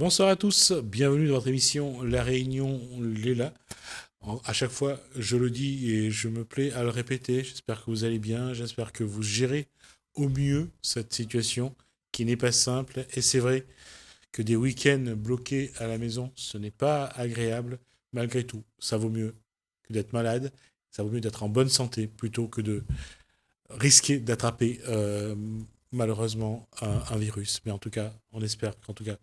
Bonsoir à tous, bienvenue dans votre émission La Réunion Léla. À chaque fois, je le dis et je me plais à le répéter. J'espère que vous allez bien, j'espère que vous gérez au mieux cette situation qui n'est pas simple. Et c'est vrai que des week-ends bloqués à la maison, ce n'est pas agréable. Malgré tout, ça vaut mieux que d'être malade, ça vaut mieux d'être en bonne santé plutôt que de risquer d'attraper malheureusement un virus. Mais en tout cas, on espère qu'en tout cas,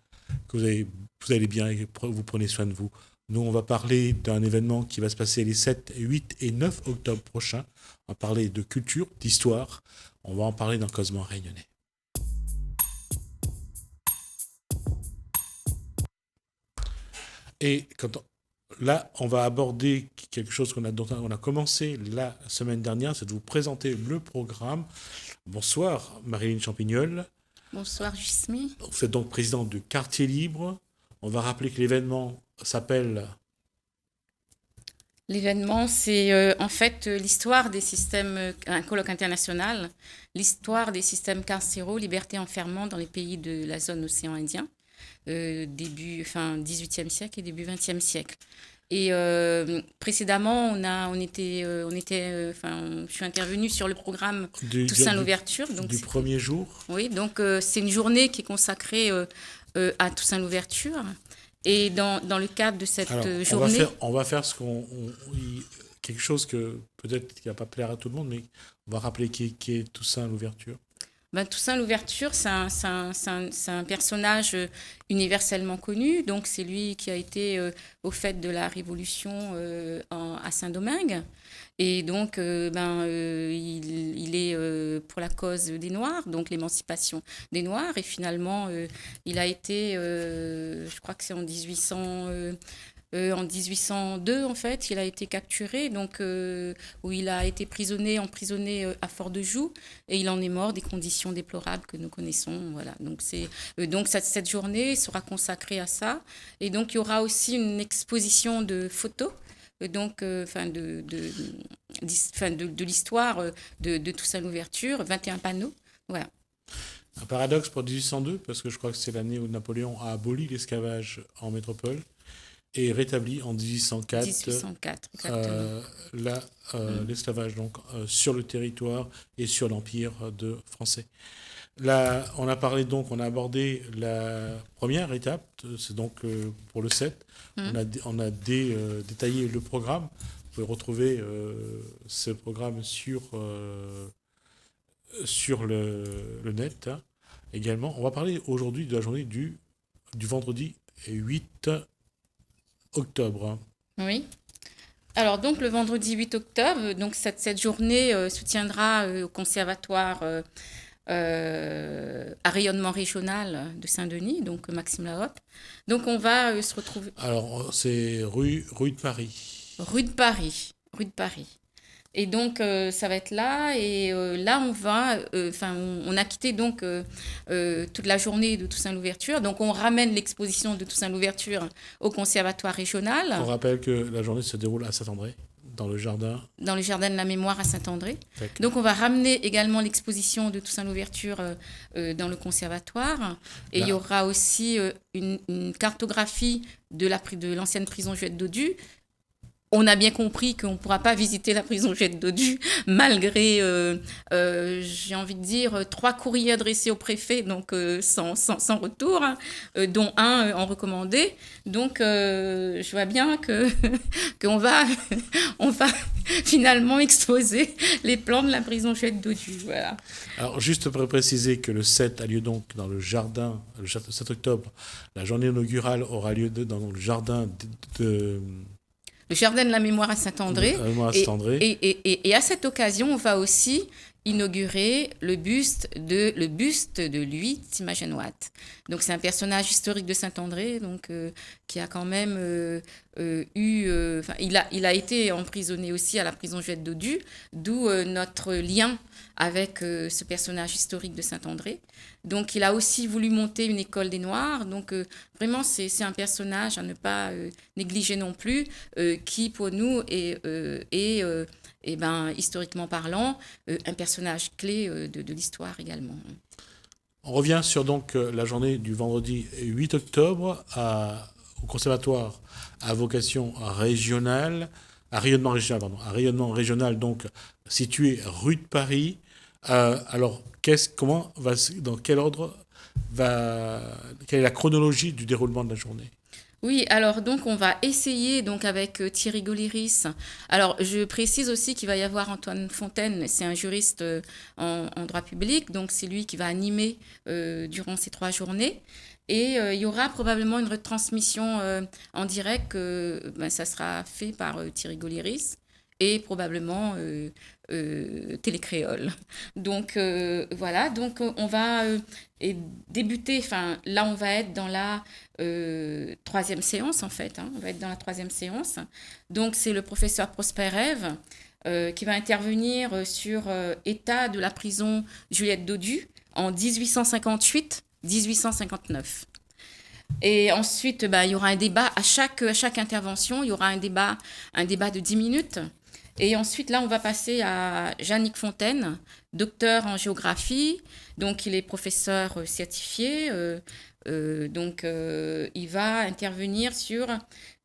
vous allez bien et que vous prenez soin de vous. Nous, on va parler d'un événement qui va se passer les 7, 8 et 9 octobre prochains. On va parler de culture, d'histoire. On va en parler dans Cosmo Réunionnais. Et là, on va aborder quelque chose dont on a commencé la semaine dernière, c'est de vous présenter le programme. Bonsoir, Marilyn Champignol. Bonsoir, Jusmi. Vous êtes donc présidente du Quartier Libre. On va rappeler que l'événement s'appelle... L'événement, c'est en fait l'histoire des systèmes, un colloque international, l'histoire des systèmes carcéraux, liberté enfermement dans les pays de la zone océan Indien, fin 18e siècle et début 20e siècle. Et précédemment, je suis intervenue sur le programme Toussaint l'ouverture. Du premier jour. Oui, donc c'est une journée qui est consacrée à Toussaint l'ouverture. Et dans le cadre de cette journée... On va faire quelque chose que peut-être qui ne va pas plaire à tout le monde, mais on va rappeler qui est Toussaint l'ouverture. Toussaint l'ouverture, c'est un personnage universellement connu. Donc, c'est lui qui a été au fait de la Révolution à Saint-Domingue. Et donc, il est pour la cause des Noirs, donc l'émancipation des Noirs. Et finalement, il a été, je crois que c'est en en 1802, en fait, il a été capturé, donc, où il a été emprisonné à Fort-de-Joux, et il en est mort des conditions déplorables que nous connaissons. Voilà. Donc, cette journée sera consacrée à ça. Et donc, il y aura aussi une exposition de photos, donc, de l'histoire de Toussaint l'ouverture, 21 panneaux. Voilà. Un paradoxe pour 1802, parce que je crois que c'est l'année où Napoléon a aboli l'esclavage en métropole et rétabli en 1804, 1804 l'esclavage donc sur le territoire et sur l'empire français. Là, on a abordé la première étape, c'est donc pour le 7. On a détaillé le programme. Vous pouvez retrouver ce programme sur le net également. On va parler aujourd'hui de la journée du vendredi 8 octobre. Oui. Alors, donc, le vendredi 8 octobre, donc, cette journée se tiendra au conservatoire à rayonnement régional de Saint-Denis, donc Maxime Lahotte. Donc, on va se retrouver... Alors, c'est rue de Paris. Rue de Paris. Et donc, ça va être là. Et là, on a quitté donc toute la journée de Toussaint l'ouverture. Donc, on ramène l'exposition de Toussaint l'ouverture au conservatoire régional. On rappelle que la journée se déroule à Saint-André, dans le jardin. Dans le jardin de la mémoire à Saint-André. Donc, on va ramener également l'exposition de Toussaint l'ouverture dans le conservatoire. Et il y aura aussi une cartographie de l'ancienne prison Juette Dodu. On a bien compris qu'on ne pourra pas visiter la prison Juette Dodu malgré, j'ai envie de dire, 3 courriers adressés au préfet, donc sans retour, dont un en recommandé. Donc, je vois bien qu'on va finalement exposer les plans de la prison Juette Dodu. Voilà. Alors, juste pour préciser que le 7 a lieu donc dans le jardin, le 7 octobre, la journée inaugurale aura lieu dans le jardin le jardin de la mémoire à Saint-André. Et à cette occasion, on va aussi inaugurer le buste de Louis Timagenoat. Donc, c'est un personnage historique de Saint-André, donc, qui a quand même il a été emprisonné aussi à la prison Juette Dodu, d'où notre lien avec ce personnage historique de Saint-André. Donc, il a aussi voulu monter une école des Noirs. Donc, vraiment, c'est un personnage à ne pas négliger non plus, qui, pour nous, est historiquement parlant, un personnage clé de l'histoire également. On revient sur donc la journée du vendredi 8 octobre au conservatoire à vocation régionale, à rayonnement régional, donc situé rue de Paris. Alors, dans quel ordre quelle est la chronologie du déroulement de la journée? Oui, alors donc on va essayer donc avec Thierry Gauliris. Alors je précise aussi qu'il va y avoir Antoine Fontaine, c'est un juriste en droit public, donc c'est lui qui va animer durant ces 3 journées. Et il y aura probablement une retransmission en direct, ça sera fait par Thierry Gauliris et probablement Télécréole. Donc voilà, donc on va débuter, enfin là on va être dans la 3e séance en fait, on va être dans la 3e séance. Donc c'est le professeur Prosper Ève qui va intervenir sur état de la prison Juliette Dodu en 1858-1859. Et ensuite, il y aura un débat à chaque intervention, il y aura un débat de 10 minutes. Et ensuite, là, on va passer à Jannick Fontaine, docteur en géographie. Donc, il est professeur certifié. Il va intervenir sur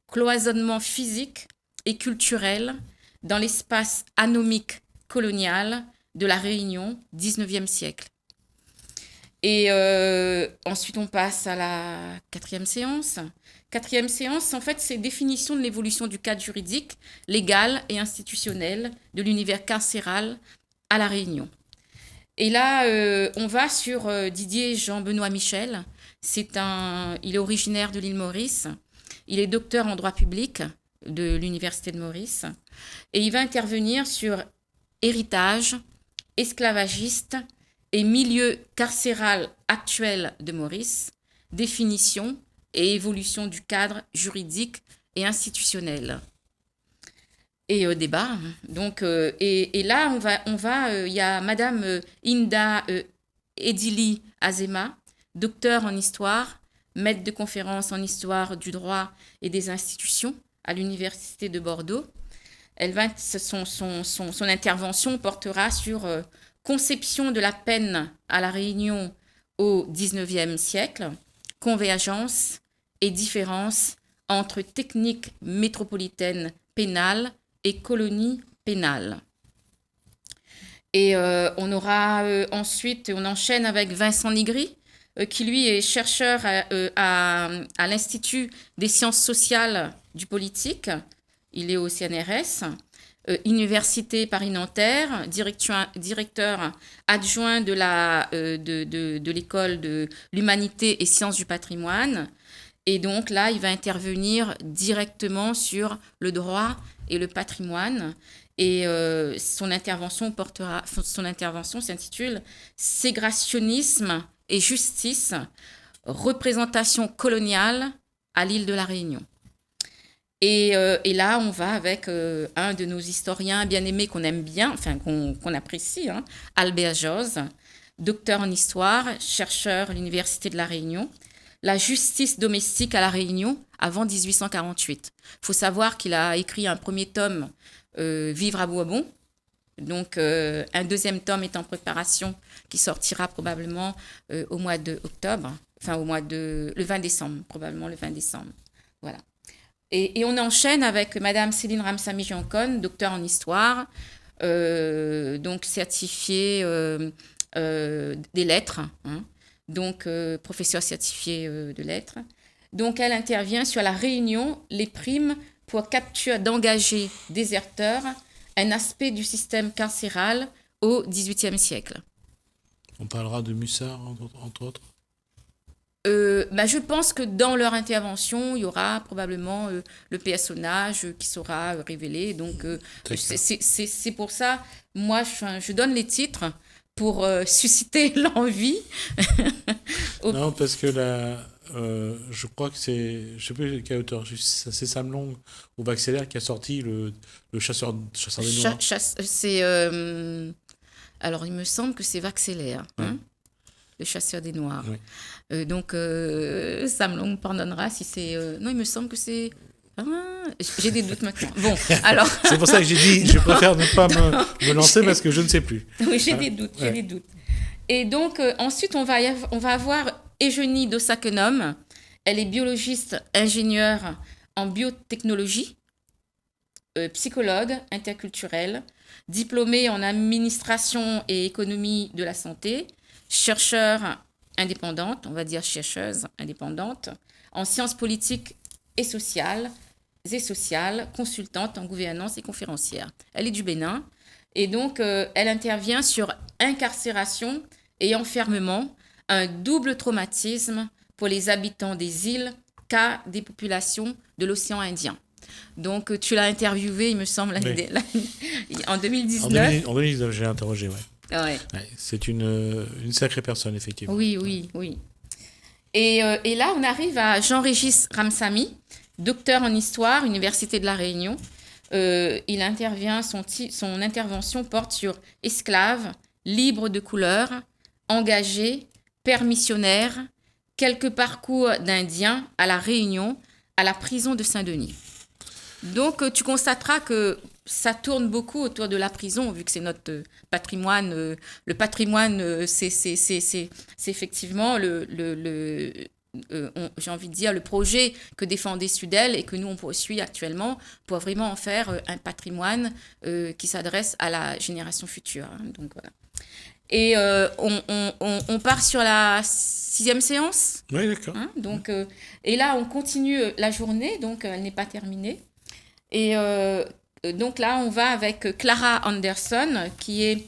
cloisonnement physique et culturel dans l'espace anomique colonial de la Réunion, 19e siècle. Et ensuite, on passe à la 4e séance. 4e séance, en fait, c'est définition de l'évolution du cadre juridique, légal et institutionnel de l'univers carcéral à La Réunion. Et là, on va sur Didier Jean-Benoît Michel. Il est originaire de l'île Maurice. Il est docteur en droit public de l'Université de Maurice. Et il va intervenir sur héritage, esclavagiste et milieu carcéral actuel de Maurice, définition et évolution du cadre juridique et institutionnel. Et débat. Donc, et là, il y a Madame Inda Edili Azema, docteur en histoire, maître de conférence en histoire du droit et des institutions à l'Université de Bordeaux. Son intervention portera sur conception de la peine à La Réunion au XIXe siècle, convergence et différence entre techniques métropolitaines pénales et colonies pénales. Et on aura ensuite, on enchaîne avec Vincent Nigri, qui lui est chercheur à l'Institut des sciences sociales du politique. Il est au CNRS. Université Paris-Nanterre, directeur adjoint de l'école de l'humanité et sciences du patrimoine. Et donc là, il va intervenir directement sur le droit et le patrimoine. Et son intervention s'intitule « Ségrationnisme et justice, représentation coloniale à l'île de la Réunion ». Et là, on va avec un de nos historiens bien aimés qu'on aime bien, enfin qu'on apprécie, Albert Joz, docteur en histoire, chercheur à l'Université de La Réunion. La justice domestique à La Réunion avant 1848. Il faut savoir qu'il a écrit un premier tome, Vivre à Bourbon. Donc, un 2e tome est en préparation qui sortira probablement au mois d'octobre, enfin le 20 décembre, probablement le 20 décembre. Voilà. Et on enchaîne avec Madame Céline Ramsamy-Jancon, docteur en histoire, donc certifiée des lettres, donc professeure certifiée de lettres. Donc elle intervient sur La Réunion, les primes pour capture d'engagés déserteurs, un aspect du système carcéral au XVIIIe siècle. On parlera de Mussard, entre autres. Je pense que dans leur intervention, il y aura probablement le personnage qui sera révélé. Donc, c'est pour ça, moi, je donne les titres pour susciter l'envie. Non, parce que là, je crois que c'est, je ne sais plus quel auteur, c'est Sam Long ou Baxeller qui a sorti le chasseur des Noirs. Alors, il me semble que c'est Baxeller. Le chasseur des Noirs. Oui. Donc, Sam Long pardonnera si c'est... Non, il me semble que c'est... j'ai des doutes maintenant. Bon, alors... C'est pour ça que j'ai dit, je préfère ne pas me lancer parce que je ne sais plus. Oui, j'ai des doutes. Et donc, ensuite, on va avoir Eugénie Dossakenom. Elle est biologiste, ingénieure en biotechnologie, psychologue interculturelle, diplômée en administration et économie de la santé, chercheuse indépendante, en sciences politiques et sociales, consultante en gouvernance et conférencière. Elle est du Bénin et donc elle intervient sur incarcération et enfermement, un double traumatisme pour les habitants des îles, cas des populations de l'océan Indien. Donc, tu l'as interviewé, il me semble, en 2019. En 2019, j'ai interrogé, ouais. Ouais, c'est une sacrée personne, effectivement. Oui. Et là, on arrive à Jean-Régis Ramsamy, docteur en histoire, Université de La Réunion. Il intervient, son intervention porte sur esclaves, libres de couleur, engagés, pères missionnaires, quelques parcours d'Indiens à La Réunion, à la prison de Saint-Denis. Donc, tu constateras que ça tourne beaucoup autour de la prison, vu que c'est notre patrimoine. Le patrimoine, c'est effectivement j'ai envie de dire, le projet que défendait Sudel et que nous, on poursuit actuellement pour vraiment en faire un patrimoine qui s'adresse à la génération future. Donc, voilà. Et on part sur la 6e séance. Oui, d'accord. Donc, et là, on continue la journée, donc elle n'est pas terminée. Et donc là, on va avec Clara Anderson, qui est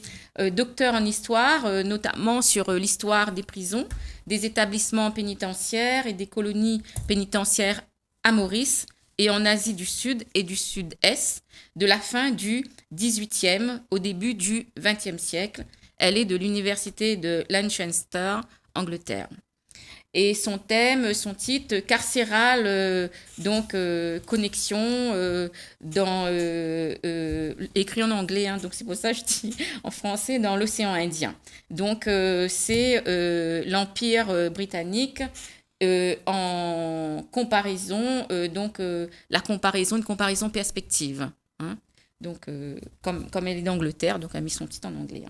docteure en histoire, notamment sur l'histoire des prisons, des établissements pénitentiaires et des colonies pénitentiaires à Maurice et en Asie du Sud et du Sud-Est, de la fin du XVIIIe au début du XXe siècle. Elle est de l'université de Lancaster, Angleterre. Et son titre, carcéral, connexion, écrit en anglais, donc c'est pour ça que je dis en français, dans l'océan Indien. Donc, c'est l'Empire britannique en comparaison, la comparaison, une comparaison perspective. Donc, comme elle est d'Angleterre, donc elle a mis son titre en anglais.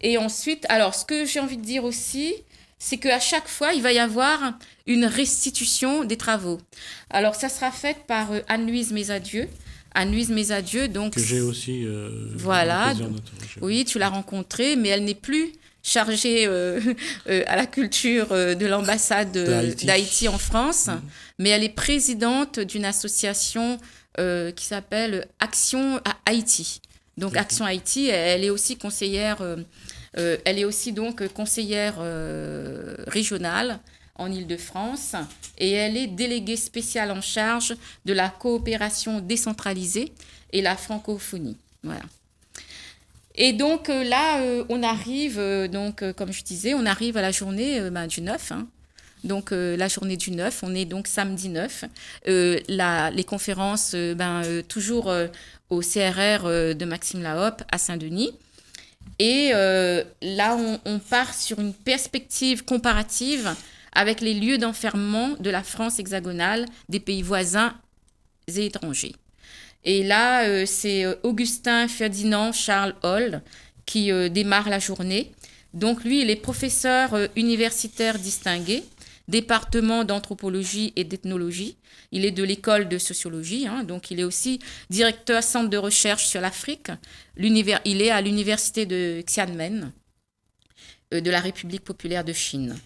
Et ensuite, alors, ce que j'ai envie de dire aussi, c'est qu'à chaque fois, il va y avoir une restitution des travaux. Alors, ça sera fait par Anne-Louise Mézadieu. Anne-Louise Mézadieu, donc... Que j'ai aussi voilà. Oui, tu l'as rencontrée, mais elle n'est plus chargée à la culture de l'ambassade d'Haïti en France, mais elle est présidente d'une association qui s'appelle Action Haïti. Donc, Action Haïti, elle est aussi conseillère... elle est aussi donc conseillère régionale en Île-de-France et elle est déléguée spéciale en charge de la coopération décentralisée et la francophonie. Voilà. Et donc là, on arrive, comme je disais, on arrive à la journée du 9. Donc, la journée du 9, on est donc samedi 9. Les conférences, toujours au CRR de Maxime Lahope à Saint-Denis. Et là, on part sur une perspective comparative avec les lieux d'enfermement de la France hexagonale, des pays voisins et étrangers. Et là, c'est Augustin Ferdinand Charles Hall qui démarre la journée. Donc, lui, il est professeur universitaire distingué, département d'anthropologie et d'ethnologie. Il est de l'école de sociologie, donc il est aussi directeur centre de recherche sur l'Afrique. Il est à l'université de Xiamen, de la République populaire de Chine.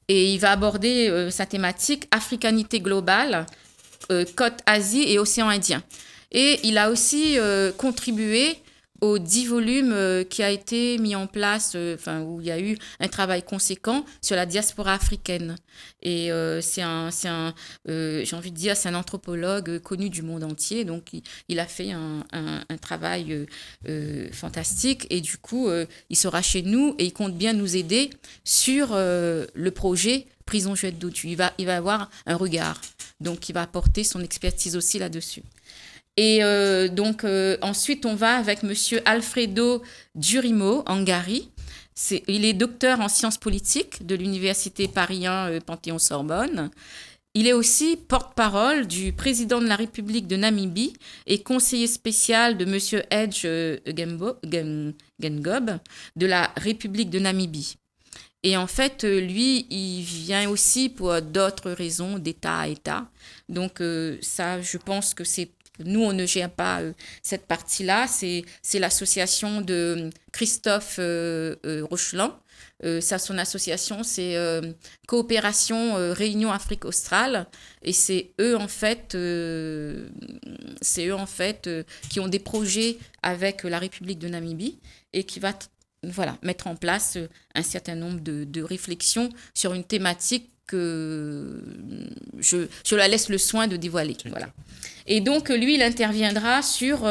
Et il va aborder sa thématique africanité globale, côte Asie et océan Indien. Et il a aussi contribué aux 10 volumes qui a été mis en place, où il y a eu un travail conséquent sur la diaspora africaine. Et j'ai envie de dire, c'est un anthropologue connu du monde entier, donc il a fait un travail fantastique. Et du coup, il sera chez nous et il compte bien nous aider sur le projet Prison Juliette Dautu. Il va avoir un regard, donc il va apporter son expertise aussi là-dessus. Et ensuite, on va avec monsieur Alfredo Durimo Angari. Il est docteur en sciences politiques de l'université Paris 1 Panthéon-Sorbonne. Il est aussi porte-parole du président de la République de Namibie et conseiller spécial de monsieur Edge Gengob de la République de Namibie. Et en fait, lui, il vient aussi pour d'autres raisons d'État à État. Donc ça, je pense que nous, on ne gère pas cette partie-là. C'est l'association de Christophe Rocheland. Son association, c'est Coopération Réunion Afrique Australe. Et c'est eux, en fait, qui ont des projets avec la République de Namibie et qui va mettre en place un certain nombre de réflexions sur une thématique que je la laisse le soin de dévoiler. Voilà. Et donc, lui, il interviendra sur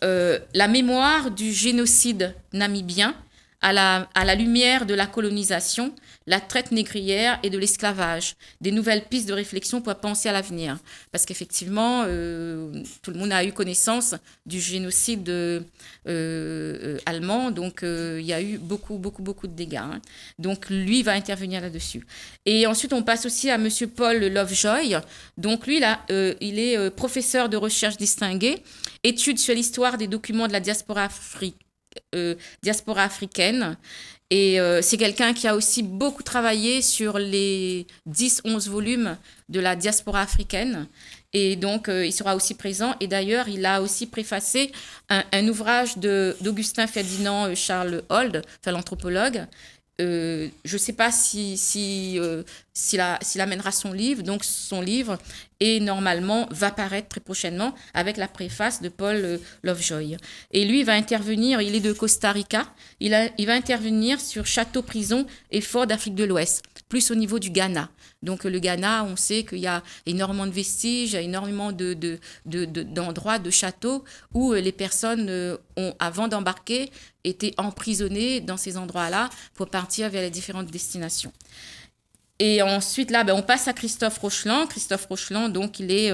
la mémoire du génocide namibien à la lumière de la colonisation, la traite négrière et de l'esclavage, des nouvelles pistes de réflexion pour penser à l'avenir. Parce qu'effectivement, tout le monde a eu connaissance du génocide allemand, donc il y a eu beaucoup de dégâts. Hein. Donc lui va intervenir là-dessus. Et ensuite, on passe aussi à M. Paul Lovejoy. Donc lui, il est professeur de recherche distingué, études sur l'histoire des documents de la diaspora africaine. Et c'est quelqu'un qui a aussi beaucoup travaillé sur les 10-11 volumes de la diaspora africaine. Et donc, il sera aussi présent. Et d'ailleurs, il a aussi préfacé un ouvrage d'Augustin Ferdinand Charles Hold, l'anthropologue. Je ne sais pas s'il amènera son livre. Donc, son livre normalement va paraître très prochainement avec la préface de Paul Lovejoy. Et lui, il va intervenir, il est de Costa Rica, il va intervenir sur châteaux-prisons et forts d'Afrique de l'Ouest, plus au niveau du Ghana. Donc, le Ghana, on sait qu'il y a énormément de vestiges, il y a énormément d'endroits, de châteaux où les personnes ont, avant d'embarquer, été emprisonnées dans ces endroits-là pour partir vers les différentes destinations. Et ensuite, là, on passe à Christophe Rocheland. Christophe Rocheland, donc, il est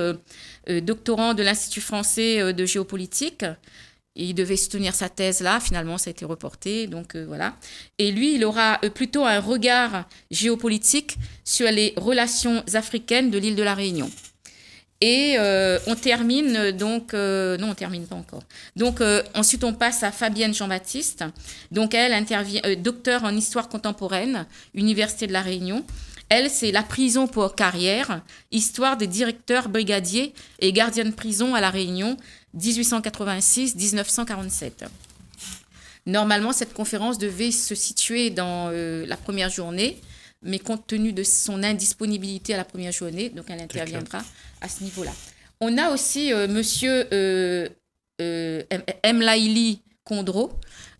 doctorant de l'Institut français de géopolitique. Il devait soutenir sa thèse là, finalement, ça a été reporté. Donc, voilà. Et lui, il aura plutôt un regard géopolitique sur les relations africaines de l'île de la Réunion. Et on termine, donc... non, on ne termine pas encore. Donc, ensuite, on passe à Fabienne Jean-Baptiste. Donc, elle intervient, docteur en histoire contemporaine, Université de la Réunion. Elle, c'est la prison pour carrière, histoire des directeurs brigadiers et gardiens de prison à La Réunion, 1886-1947. Normalement, cette conférence devait se situer dans la première journée, mais compte tenu de son indisponibilité à la première journée, donc elle interviendra à ce niveau-là. On a aussi monsieur Mlaili Kondro.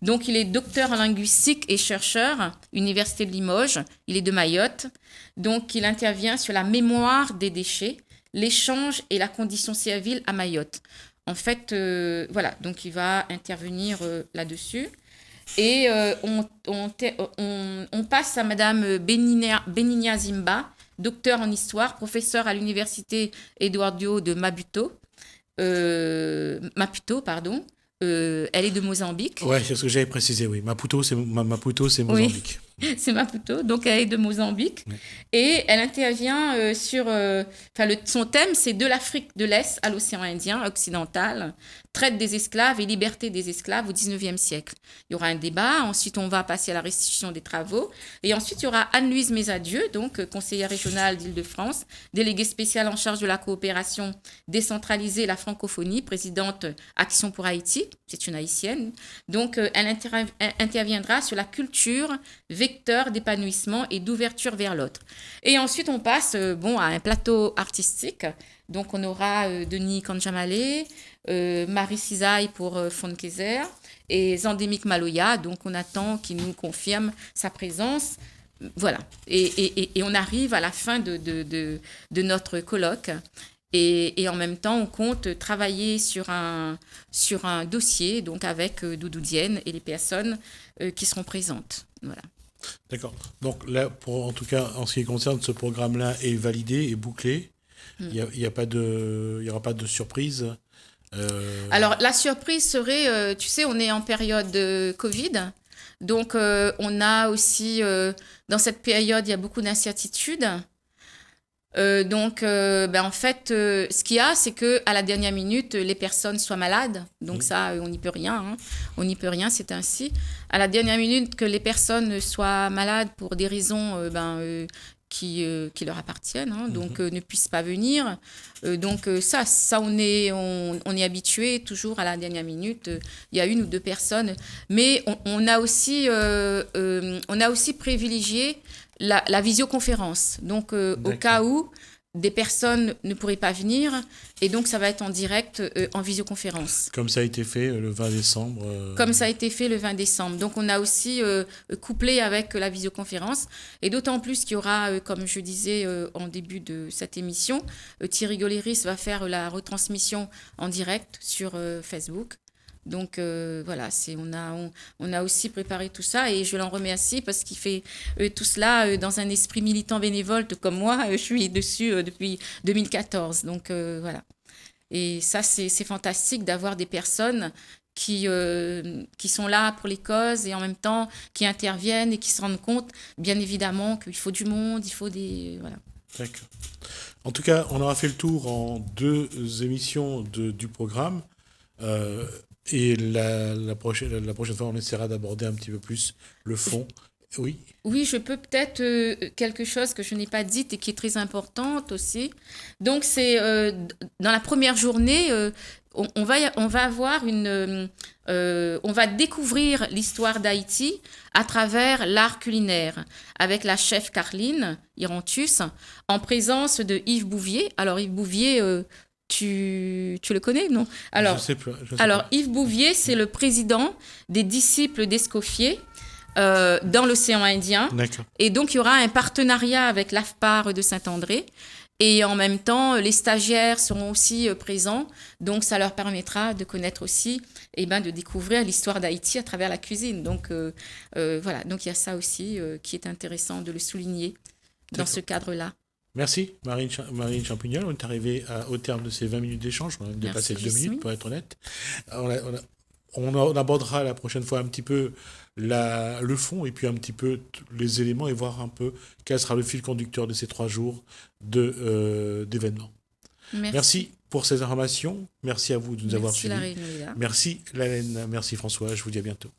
Donc, il est docteur en linguistique et chercheur, Université de Limoges. Il est de Mayotte. Donc, il intervient sur la mémoire des déchets, l'échange et la condition civile à Mayotte. En fait, voilà, donc il va intervenir là-dessus. Et on passe à Madame Beninia Zimba, docteur en histoire, professeure à l'Université Eduardo de Maputo. Elle est de Mozambique. Ouais, c'est ce que j'avais précisé, oui. Maputo, c'est Mozambique. Oui, c'est Maputo, donc elle est de Mozambique. Oui. Et elle intervient sur... son thème, c'est de l'Afrique de l'Est à l'océan Indien occidental, traite des esclaves et liberté des esclaves au XIXe siècle. Il y aura un débat, ensuite on va passer à la restitution des travaux, et ensuite il y aura Anne-Louise Mesadieu, donc conseillère régionale d'Île-de-France, déléguée spéciale en charge de la coopération décentralisée et la francophonie, présidente Action pour Haïti, c'est une haïtienne. Donc elle interviendra sur la culture, vecteur d'épanouissement et d'ouverture vers l'autre. Et ensuite on passe à un plateau artistique. Donc on aura Denis Kanjamale, Marie Cisaille pour Fonkezer et Zandémik Maloya. Donc on attend qu'il nous confirme sa présence. Voilà. Et on arrive à la fin de notre colloque. Et en même temps, on compte travailler sur un dossier, donc avec Doudou Diène et les personnes qui seront présentes. Voilà. D'accord. Donc là, en tout cas, en ce qui concerne ce programme-là, est validé et bouclé. Il y aura pas de surprise. Alors la surprise serait, tu sais, on est en période de Covid, donc on a aussi dans cette période il y a beaucoup d'incertitudes. En fait, ce qu'il y a, c'est que à la dernière minute, les personnes soient malades. Donc ça, on n'y peut rien. Hein. On n'y peut rien, c'est ainsi. À la dernière minute, que les personnes soient malades pour des raisons qui leur appartiennent, hein, donc ne puissent pas venir. Ça, on est habitué toujours à la dernière minute. Il y a 1 ou 2 personnes, mais on a aussi privilégié la visioconférence. Donc, au cas où des personnes ne pourraient pas venir, et donc ça va être en direct en visioconférence. Comme ça a été fait le 20 décembre. Comme ça a été fait le 20 décembre. Donc, on a aussi couplé avec la visioconférence, et d'autant plus qu'il y aura, comme je disais en début de cette émission, Thierry Goléris va faire la retransmission en direct sur Facebook. Donc voilà, on a aussi préparé tout ça, et je l'en remercie parce qu'il fait tout cela dans un esprit militant bénévole comme moi. Je suis dessus depuis 2014. Donc voilà. Et ça, c'est fantastique d'avoir des personnes qui sont là pour les causes et en même temps qui interviennent et qui se rendent compte, bien évidemment, qu'il faut du monde, il faut des... Voilà. D'accord. En tout cas, on aura fait le tour en 2 émissions du programme. Et la prochaine fois, on essaiera d'aborder un petit peu plus le fond. Oui. Oui, je peux peut-être quelque chose que je n'ai pas dit et qui est très importante aussi. Donc, c'est dans la première journée, on va avoir on va découvrir l'histoire d'Haïti à travers l'art culinaire avec la chef Carline Irantus en présence de Yves Bouvier. Alors, Yves Bouvier... Tu le connais, non? Alors, je sais plus. Yves Bouvier, c'est le président des disciples d'Escoffier dans l'océan Indien. D'accord. Et donc, il y aura un partenariat avec l'AFPAR de Saint-André. Et en même temps, les stagiaires seront aussi présents. Donc, ça leur permettra de connaître aussi, de découvrir l'histoire d'Haïti à travers la cuisine. Donc, voilà. Donc, il y a ça aussi qui est intéressant de le souligner dans ce cadre-là. Merci Marine Champignol. On est arrivé au terme de ces 20 minutes d'échange. On a dépassé 2 minutes pour être honnête. On abordera la prochaine fois un petit peu le fond et puis un petit peu les éléments et voir un peu quel sera le fil conducteur de ces 3 jours d'événements. Merci pour ces informations. Merci à vous de nous avoir suivis. Merci Laëlle, merci François. Je vous dis à bientôt.